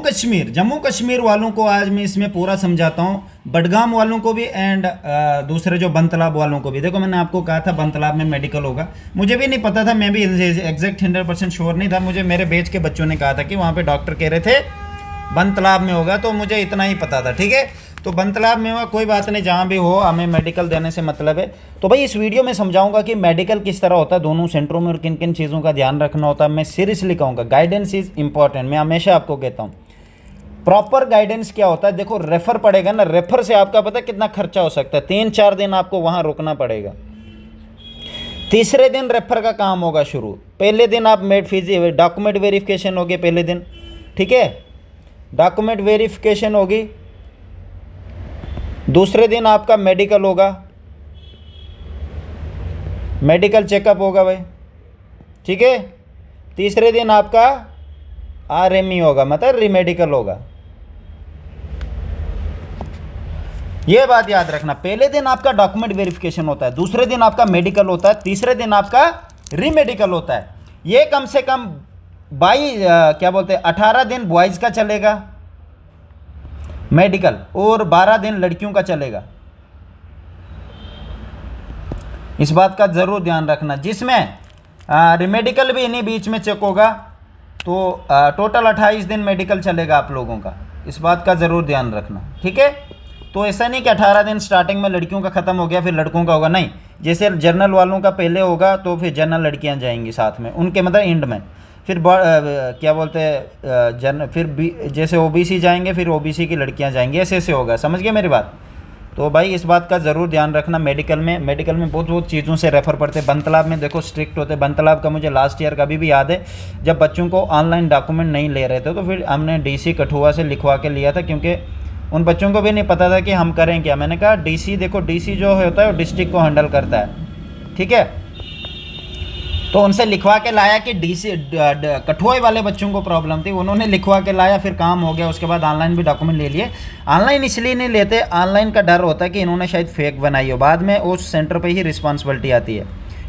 जम्मू कश्मीर वालों को आज मैं इसमें पूरा समझाता हूँ, बडगाम वालों को भी एंड दूसरे जो बनतलाब वालों को भी। देखो मैंने आपको कहा था बनतलाब में मेडिकल होगा, मुझे भी नहीं पता था, मैं भी एग्जैक्ट 100% श्योर नहीं था, मुझे मेरे बैच के बच्चों ने कहा था कि वहाँ पे डॉक्टर कह रहे थे बनतलाब में होगा, तो मुझे इतना ही पता था। ठीक है, तो बनतलाब में हुआ, कोई बात नहीं, जहाँ भी हो हमें मेडिकल देने से मतलब है। तो भाई इस वीडियो में समझाऊंगा कि मेडिकल किस तरह होता है दोनों सेंटरों में और किन किन चीज़ों का ध्यान रखना होता है। मैं सीरियसली कहूँगा गाइडेंस इज़ इंपॉर्टेंट, मैं हमेशा आपको कहता हूँ। प्रॉपर गाइडेंस क्या होता है, देखो रेफर पड़ेगा ना, रेफर से आपका पता है कितना खर्चा हो सकता है। 3-4 दिन आपको वहाँ रुकना पड़ेगा, तीसरे दिन रेफर का काम होगा शुरू। पहले दिन आप डॉक्यूमेंट वेरिफिकेशन होगी पहले दिन, ठीक है, डॉक्यूमेंट वेरिफिकेशन होगी। दूसरे दिन आपका मेडिकल होगा, मेडिकल चेकअप होगा भाई, ठीक है। तीसरे दिन आपका RME होगा, मतलब रीमेडिकल होगा। ये बात याद रखना, पहले दिन आपका डॉक्यूमेंट वेरिफिकेशन होता है, दूसरे दिन आपका मेडिकल होता है, तीसरे दिन आपका रीमेडिकल होता है। ये कम से कम 18 दिन बॉयज़ का चलेगा मेडिकल और 12 दिन लड़कियों का चलेगा। इस बात का ज़रूर ध्यान रखना, जिसमें रीमेडिकल भी इन्हीं बीच में चेक होगा, तो टोटल 28 दिन मेडिकल चलेगा आप लोगों का। इस बात का ज़रूर ध्यान रखना, ठीक है। तो ऐसा नहीं कि 18 दिन स्टार्टिंग में लड़कियों का ख़त्म हो गया फिर लड़कों का होगा, नहीं। जैसे जनरल वालों का पहले होगा तो फिर जनरल लड़कियां जाएंगी साथ में, उनके मतलब एंड में। फिर फिर जैसे OBC जाएंगे फिर OBC की लड़कियां जाएंगी, ऐसे ऐसे होगा, समझ गए मेरी बात। तो भाई इस बात का ज़रूर ध्यान रखना। मेडिकल में बहुत चीज़ों से रेफ़र पड़ते हैं। बनतलाब में देखो स्ट्रिक्ट होते हैं। बनतलाब का मुझे लास्ट ईयर का भी याद है, जब बच्चों को ऑनलाइन डॉक्यूमेंट नहीं ले रहे थे तो फिर हमने DC कठुआ से लिखवा के लिया था, क्योंकि उन बच्चों को भी नहीं पता था कि हम करें क्या। मैंने कहा DC देखो, DC जो होता है वो डिस्ट्रिक्ट को हैंडल करता है, ठीक है। तो उनसे लिखवा के लाया कि DC कठुआ वाले बच्चों को प्रॉब्लम थी, उन्होंने लिखवा के लाया, फिर काम हो गया। उसके बाद ऑनलाइन भी डॉक्यूमेंट ले लिए। ऑनलाइन इसलिए नहीं लेते, ऑनलाइन का डर होता है कि इन्होंने शायद फेक बनाई हो, बाद में उस सेंटर पे ही रिस्पॉन्सिबिलिटी आती है,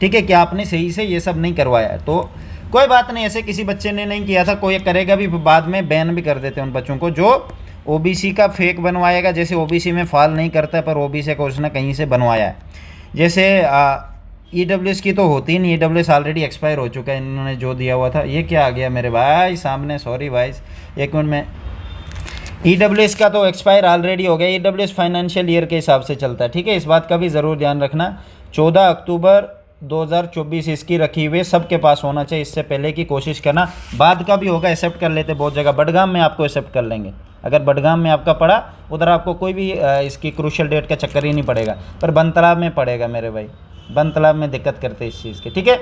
ठीक है, कि आपने सही से ये सब नहीं करवाया। तो कोई बात नहीं, ऐसे किसी बच्चे ने नहीं किया था, कोई करेगा भी, बाद में बैन भी कर देते हैं उन बच्चों को जो OBC का फेक बनवाएगा। जैसे OBC में फाल नहीं करता पर OBC का उसने कहीं से बनवाया है। जैसे EWS की तो होती नहीं, EWS ऑलरेडी एक्सपायर हो चुका है, इन्होंने जो दिया हुआ था। ये क्या आ गया मेरे भाई सामने, सॉरी भाई, एक मिनट में। EWS का तो एक्सपायर ऑलरेडी हो गया। EWS फाइनेंशियल ईयर के हिसाब से चलता है, ठीक है। इस बात का भी ज़रूर ध्यान रखना। 14 अक्टूबर 2024 इसकी रखी हुई, सबके पास होना चाहिए, इससे पहले की कोशिश करना। बाद का भी होगा, एक्सेप्ट कर लेते बहुत जगह। बडगाम में आपको एक्सेप्ट कर लेंगे, अगर बडगाम में आपका पड़ा, उधर आपको कोई भी इसकी क्रूशियल डेट का चक्कर ही नहीं पड़ेगा, पर बनतलाब में पड़ेगा मेरे भाई। बनतलाब में दिक्कत करते हैं इस चीज़ के, ठीक है।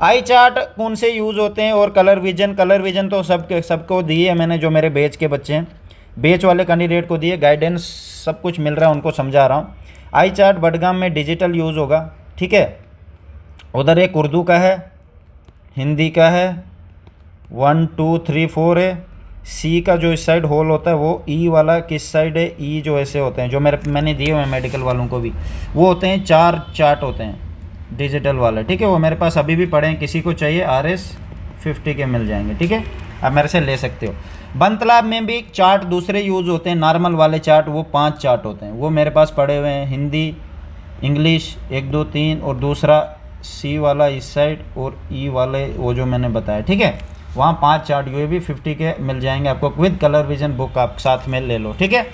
आई चार्ट कौन से यूज़ होते हैं और कलर विजन तो सबको दिए है मैंने, जो मेरे बैच के बच्चे हैं, बैच वाले कैंडिडेट को दिए। गाइडेंस सब कुछ मिल रहा है, उनको समझा रहा हूँ। आई चार्ट बडगाम में डिजिटल यूज़ होगा, ठीक है। उधर एक उर्दू का है, हिंदी का है, 1 2 3 4 है। C का जो इस साइड होल होता है वो E वाला किस साइड है, E जो ऐसे होते हैं, जो मैंने दिए हुए हैं मेडिकल वालों को भी, वो होते हैं 4 चार्ट होते हैं डिजिटल वाला, ठीक है। वो मेरे पास अभी भी पड़े हैं, किसी को चाहिए RS 50 के मिल जाएंगे, ठीक है, आप मेरे से ले सकते हो। बनतलाब में भी चार्ट दूसरे यूज़ होते हैं, नॉर्मल वाले चार्ट, वो 5 चार्ट होते हैं, वो मेरे पास पड़े हुए हैं। हिंदी, इंग्लिश 1 2 3, और दूसरा C वाला इस साइड, और E वाले वो जो मैंने बताया, ठीक है। वहाँ 5 चार्ट UAV 50 के मिल जाएंगे आपको, विद कलर विजन बुक आप साथ में ले लो, ठीक है।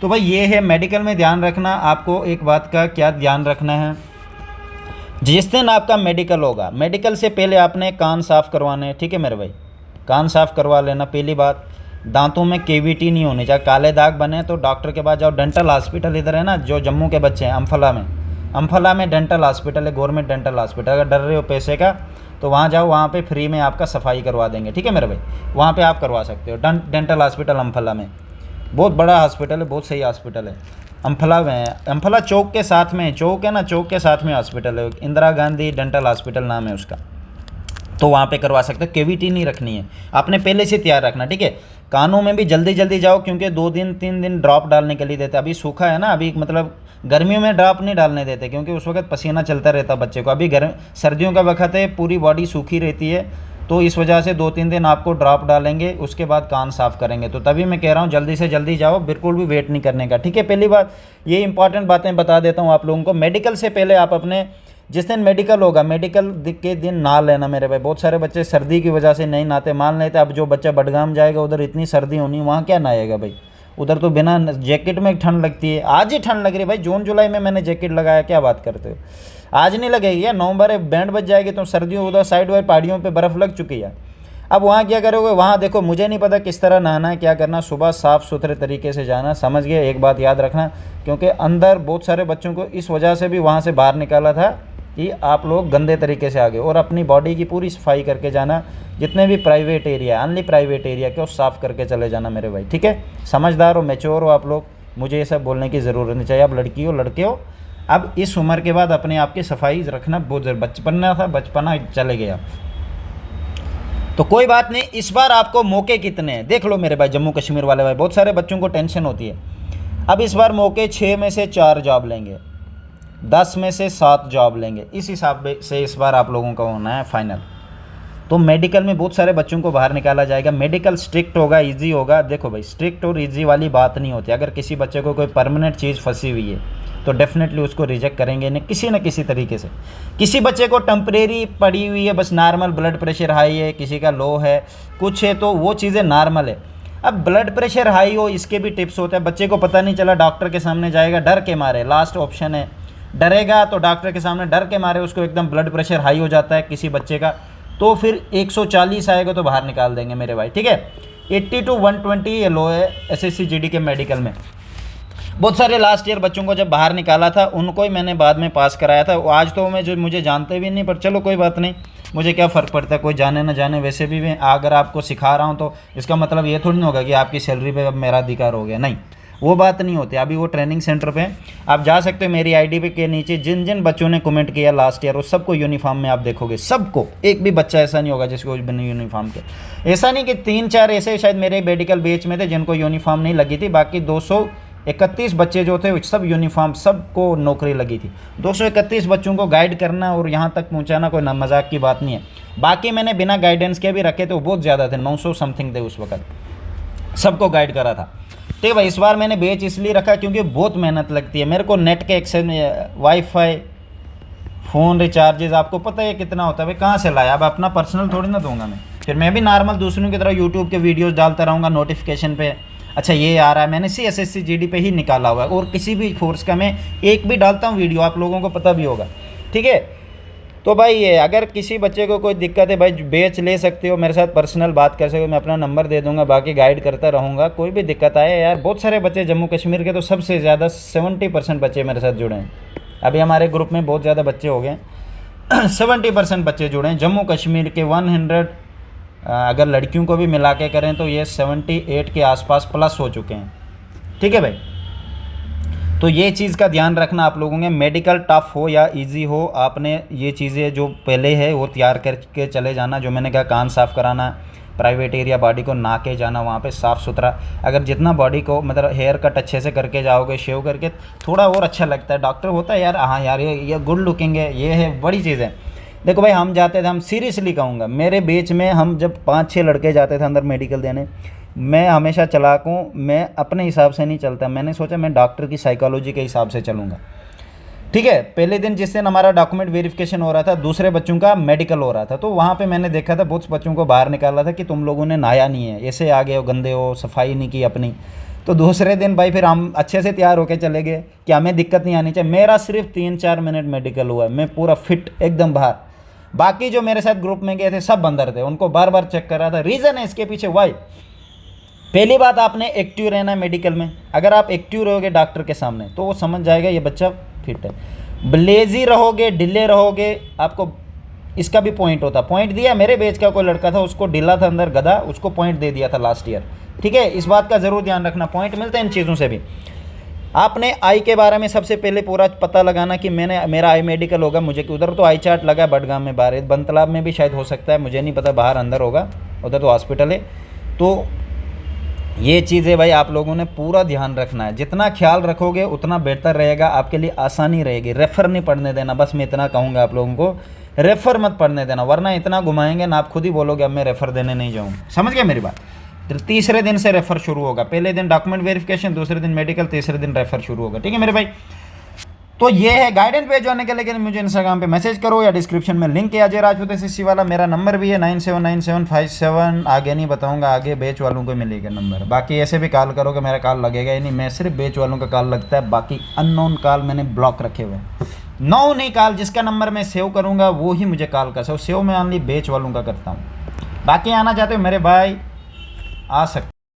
तो भाई ये है मेडिकल में ध्यान रखना। आपको एक बात का क्या ध्यान रखना है, जिस दिन आपका मेडिकल होगा, मेडिकल से पहले आपने कान साफ़ करवाने हैं, ठीक है मेरे भाई, कान साफ़ करवा लेना। पहली बात, दांतों में कैविटी नहीं होनी चाहिए, काले दाग बने तो डॉक्टर के पास जाओ। डेंटल हॉस्पिटल इधर है ना, जो जम्मू के बच्चे हैं, अम्फला में डेंटल हॉस्पिटल है, गवर्नमेंट डेंटल हॉस्पिटल। अगर डर रहे हो पैसे का तो वहाँ जाओ, वहाँ पे फ्री में आपका सफाई करवा देंगे, ठीक है मेरे भाई, वहाँ पे आप करवा सकते हो। डेंटल हॉस्पिटल अम्फला में, बहुत बड़ा हॉस्पिटल है, बहुत सही हॉस्पिटल है। अम्फला में, अम्फला चौक के साथ में, चौक है ना, चौक के साथ में हॉस्पिटल है, इंदिरा गांधी डेंटल हॉस्पिटल नाम है उसका, तो वहाँ पे करवा सकते हो। कैविटी नहीं रखनी है, आपने पहले से तैयार रखना, ठीक है। कानों में भी जल्दी जल्दी जाओ, क्योंकि 2 दिन 3 दिन ड्रॉप डालने के लिए देते। अभी सूखा है ना, अभी मतलब गर्मियों में ड्रॉप नहीं डालने देते, क्योंकि उस वक्त पसीना चलता रहता बच्चे को। अभी सर्दियों का वक्त है, पूरी बॉडी सूखी रहती है, तो इस वजह से 2-3 दिन आपको ड्रॉप डालेंगे, उसके बाद कान साफ़ करेंगे। तो तभी मैं कह रहा हूँ जल्दी से जल्दी जाओ, बिल्कुल भी वेट नहीं करने का, ठीक है। पहली बात ये इंपॉर्टेंट बातें बता देता हूँ आप लोगों को। मेडिकल से पहले आप अपने, जिस दिन मेडिकल होगा, मेडिकल के दिन नहा लेना मेरे भाई। बहुत सारे बच्चे सर्दी की वजह से नहीं नहाते। मान लेते अब जो बच्चा बडगाम जाएगा, उधर इतनी सर्दी होनी, वहाँ क्या नहाएगा भाई, उधर तो बिना जैकेट में ठंड लगती है। आज ही ठंड लग रही है भाई, जून जुलाई में मैंने जैकेट लगाया, क्या बात करते हो। आज नहीं लगेगी क्या, नवंबर है, बैंड बज जाएगी तो सर्दियों उधर साइड वाइड पहाड़ियों पे बर्फ़ लग चुकी है। अब वहाँ क्या करोगे, वहाँ देखो मुझे नहीं पता किस तरह नहाना है, क्या करना। सुबह साफ़ सुथरे तरीके से जाना, समझ गए। एक बात याद रखना, क्योंकि अंदर बहुत सारे बच्चों को इस वजह से भी वहाँ से बाहर निकाला था कि आप लोग गंदे तरीके से आ गए। और अपनी बॉडी की पूरी सफाई करके जाना, जितने भी private area, only private area के, वो साफ़ करके चले जाना मेरे भाई, ठीक है। समझदार हो, मैच्योर हो आप लोग, मुझे ये सब बोलने की ज़रूरत नहीं चाहिए। आप लड़की हो लड़के हो, अब इस उम्र के बाद अपने आप की सफाई रखना बहुत ज़रूरी। बचपना था, बचपना चले गया तो कोई बात नहीं। इस बार आपको मौके कितने हैं देख लो मेरे भाई, जम्मू कश्मीर वाले भाई। बहुत सारे बच्चों को टेंशन होती है। अब इस बार मौके 6 में से 4 जॉब लेंगे, 10 में से 7 जॉब लेंगे, इस हिसाब से इस बार आप लोगों का होना है फाइनल। तो मेडिकल में बहुत सारे बच्चों को बाहर निकाला जाएगा। मेडिकल स्ट्रिक्ट होगा, इजी होगा। देखो भाई, स्ट्रिक्ट और इजी वाली बात नहीं होती। अगर किसी बच्चे को कोई परमानेंट चीज़ फंसी हुई है तो डेफिनेटली उसको रिजेक्ट करेंगे नहीं, न किसी तरीके से। किसी बच्चे को टेम्परेरी पड़ी हुई है, बस नॉर्मल ब्लड प्रेशर हाई है, किसी का लो है, कुछ है, तो वो चीज़ें नॉर्मल है। अब ब्लड प्रेशर हाई हो, इसके भी टिप्स होते हैं। बच्चे को पता नहीं चला, डॉक्टर के सामने जाएगा डर के मारे, लास्ट ऑप्शन है, डरेगा तो डॉक्टर के सामने डर के मारे उसको एकदम ब्लड प्रेशर हाई हो जाता है किसी बच्चे का, तो फिर 140 आएगा तो बाहर निकाल देंगे मेरे भाई, ठीक है। 80 to 120 ये लो है SSC GD के मेडिकल में। बहुत सारे लास्ट ईयर बच्चों को जब बाहर निकाला था, उनको ही मैंने बाद में पास कराया था। आज तो मैं जो मुझे जानते भी नहीं, पर चलो कोई बात नहीं, मुझे क्या फ़र्क पड़ता है, कोई जाने ना जाने। वैसे भी मैं अगर आपको सिखा रहा हूँ तो इसका मतलब ये थोड़ी नहीं होगा कि आपकी सैलरी पे अब मेरा अधिकार हो गया, नहीं, वो बात नहीं होती। अभी वो ट्रेनिंग सेंटर पे आप जा सकते हो। मेरी आईडी पे के नीचे जिन जिन बच्चों ने कमेंट किया लास्ट ईयर, वो सबको यूनिफॉर्म में आप देखोगे, सबको, एक भी बच्चा ऐसा नहीं होगा जिसको बिना यूनिफॉर्म के। ऐसा नहीं कि 3-4 ऐसे शायद मेरे मेडिकल बैच में थे जिनको यूनिफॉर्म नहीं लगी थी, बाकी 231 बच्चे जो थे सब यूनिफॉर्म, सबको नौकरी लगी थी। 231 बच्चों को गाइड करना और यहाँ तक पहुँचाना कोई मजाक की बात नहीं है। बाकी मैंने बिना गाइडेंस के भी रखे थे, वो बहुत ज़्यादा थे, 900 समथिंग थे उस वक्त, सबको गाइड करा था, ठीक है भाई। इस बार मैंने बैच इसलिए रखा क्योंकि बहुत मेहनत लगती है मेरे को। नेट के एक्सेस, वाईफाई, फ़ोन रिचार्जेस, आपको पता है कितना होता है भाई, कहाँ से लाया। अब अपना पर्सनल थोड़ी ना दूंगा मैं, फिर मैं भी नॉर्मल दूसरों की तरह यूट्यूब के वीडियोस डालता रहूँगा नोटिफिकेशन पे। अच्छा ये आ रहा है, मैंने SSC GD पे ही निकाला हुआ है, और किसी भी फोर्स का मैं एक भी डालता हूँ वीडियो, आप लोगों को पता भी होगा, ठीक है। तो भाई ये अगर किसी बच्चे को कोई दिक्कत है भाई, बैच ले सकते हो, मेरे साथ पर्सनल बात कर सकते हो, मैं अपना नंबर दे दूंगा, बाकी गाइड करता रहूँगा। कोई भी दिक्कत आए यार, बहुत सारे बच्चे जम्मू कश्मीर के, तो सबसे ज़्यादा 70% बच्चे मेरे साथ जुड़े हैं। अभी हमारे ग्रुप में बहुत ज़्यादा बच्चे हो गए 70% बच्चे जुड़े हैं जम्मू कश्मीर के। 100 अगर लड़कियों को भी मिला के करें तो ये 78 के आसपास प्लस हो चुके हैं, ठीक है भाई। तो ये चीज़ का ध्यान रखना आप लोगों ने। मेडिकल टफ हो या इजी हो, आपने ये चीज़ें जो पहले है वो तैयार करके चले जाना। जो मैंने कहा, कान साफ़ कराना, प्राइवेट एरिया बॉडी को नहा के जाना, वहाँ पे साफ़ सुथरा। अगर जितना बॉडी को मतलब हेयर कट अच्छे से करके जाओगे, शेव करके, थोड़ा और अच्छा लगता है। डॉक्टर होता है यार, हाँ यार ये गुड लुकिंग है, ये है, बड़ी चीज़ है। देखो भाई, हम जाते थे, हम सीरियसली कहूँगा, मेरे बैच में हम जब 5-6 लड़के जाते थे अंदर मेडिकल देने, मैं हमेशा चालाक हूँ, मैं अपने हिसाब से नहीं चलता। मैंने सोचा मैं डॉक्टर की साइकोलॉजी के हिसाब से चलूँगा, ठीक है। पहले दिन जिस दिन हमारा डॉक्यूमेंट वेरिफिकेशन हो रहा था, दूसरे बच्चों का मेडिकल हो रहा था, तो वहाँ पे मैंने देखा था बहुत बच्चों को बाहर निकाला था कि तुम लोगों ने नहाया नहीं है, ऐसे आ गए हो, गंदे हो, सफाई नहीं की अपनी। तो दूसरे दिन भाई फिर हम अच्छे से तैयार होकर चले गए कि हमें दिक्कत नहीं आनी चाहिए। मेरा सिर्फ 3-4 मिनट मेडिकल हुआ, मैं पूरा फिट एकदम बाहर। बाकी जो मेरे साथ ग्रुप में गए थे सब अंदर थे, उनको बार बार चेक कर रहा था। रीज़न है इसके पीछे, वाई। पहली बात, आपने एक्टिव रहना है मेडिकल में। अगर आप एक्टिव रहोगे डॉक्टर के सामने तो वो समझ जाएगा ये बच्चा फिट है। लेजी रहोगे, डिले रहोगे, आपको इसका भी पॉइंट होता। पॉइंट दिया, मेरे बैच का कोई लड़का था, उसको डिला था अंदर गधा, उसको पॉइंट दे दिया था लास्ट ईयर, ठीक है। इस बात का ज़रूर ध्यान रखना, पॉइंट मिलते हैं इन चीज़ों से भी। आपने आई के बारे में सबसे पहले पूरा पता लगाना कि मेरा आई मेडिकल होगा, मुझे उधर तो आई चार्ट लगा है बडगाम में, बाहर बंतलाब में भी शायद हो सकता है, मुझे नहीं पता, बाहर अंदर होगा, उधर तो हॉस्पिटल है। तो ये चीज़ें भाई आप लोगों ने पूरा ध्यान रखना है, जितना ख्याल रखोगे उतना बेहतर रहेगा, आपके लिए आसानी रहेगी। रेफ़र नहीं पढ़ने देना, बस मैं इतना कहूँगा आप लोगों को, रेफ़र मत पढ़ने देना, वरना इतना घुमाएंगे ना आप खुद ही बोलोगे अब मैं रेफ़र देने नहीं जाऊँ। समझ गए मेरी बात? तो तीसरे दिन से रेफ़र शुरू होगा, पहले दिन डॉक्यूमेंट वेरिफिकेशन, दूसरे दिन मेडिकल, तीसरे दिन रेफ़र शुरू होगा। ठीक है मेरे भाई? तो ये है गाइडेंस पेज होने के लिए मुझे इंस्टाग्राम पे मैसेज करो या डिस्क्रिप्शन में लिंक है अजय राजपूत एसएससी वाला। मेरा नंबर भी है 979757, आगे नहीं बताऊंगा, आगे बेच वालों को मिलेगा नंबर। बाकी ऐसे भी कॉल करोगे मेरा कॉल लगेगा ही नहीं, मैं सिर्फ बेच वालों का कॉल लगता है, बाकी अननोन कॉल मैंने ब्लॉक रखे हुए हैं। नो नहीं कॉल, जिसका नंबर मैं सेव करूँगा वो ही मुझे कॉल कर सकता हूँ, सेव मैं ऑनली बेच वालों का करता हूँ। बाकी आना चाहते हो मेरे भाई आ सकते।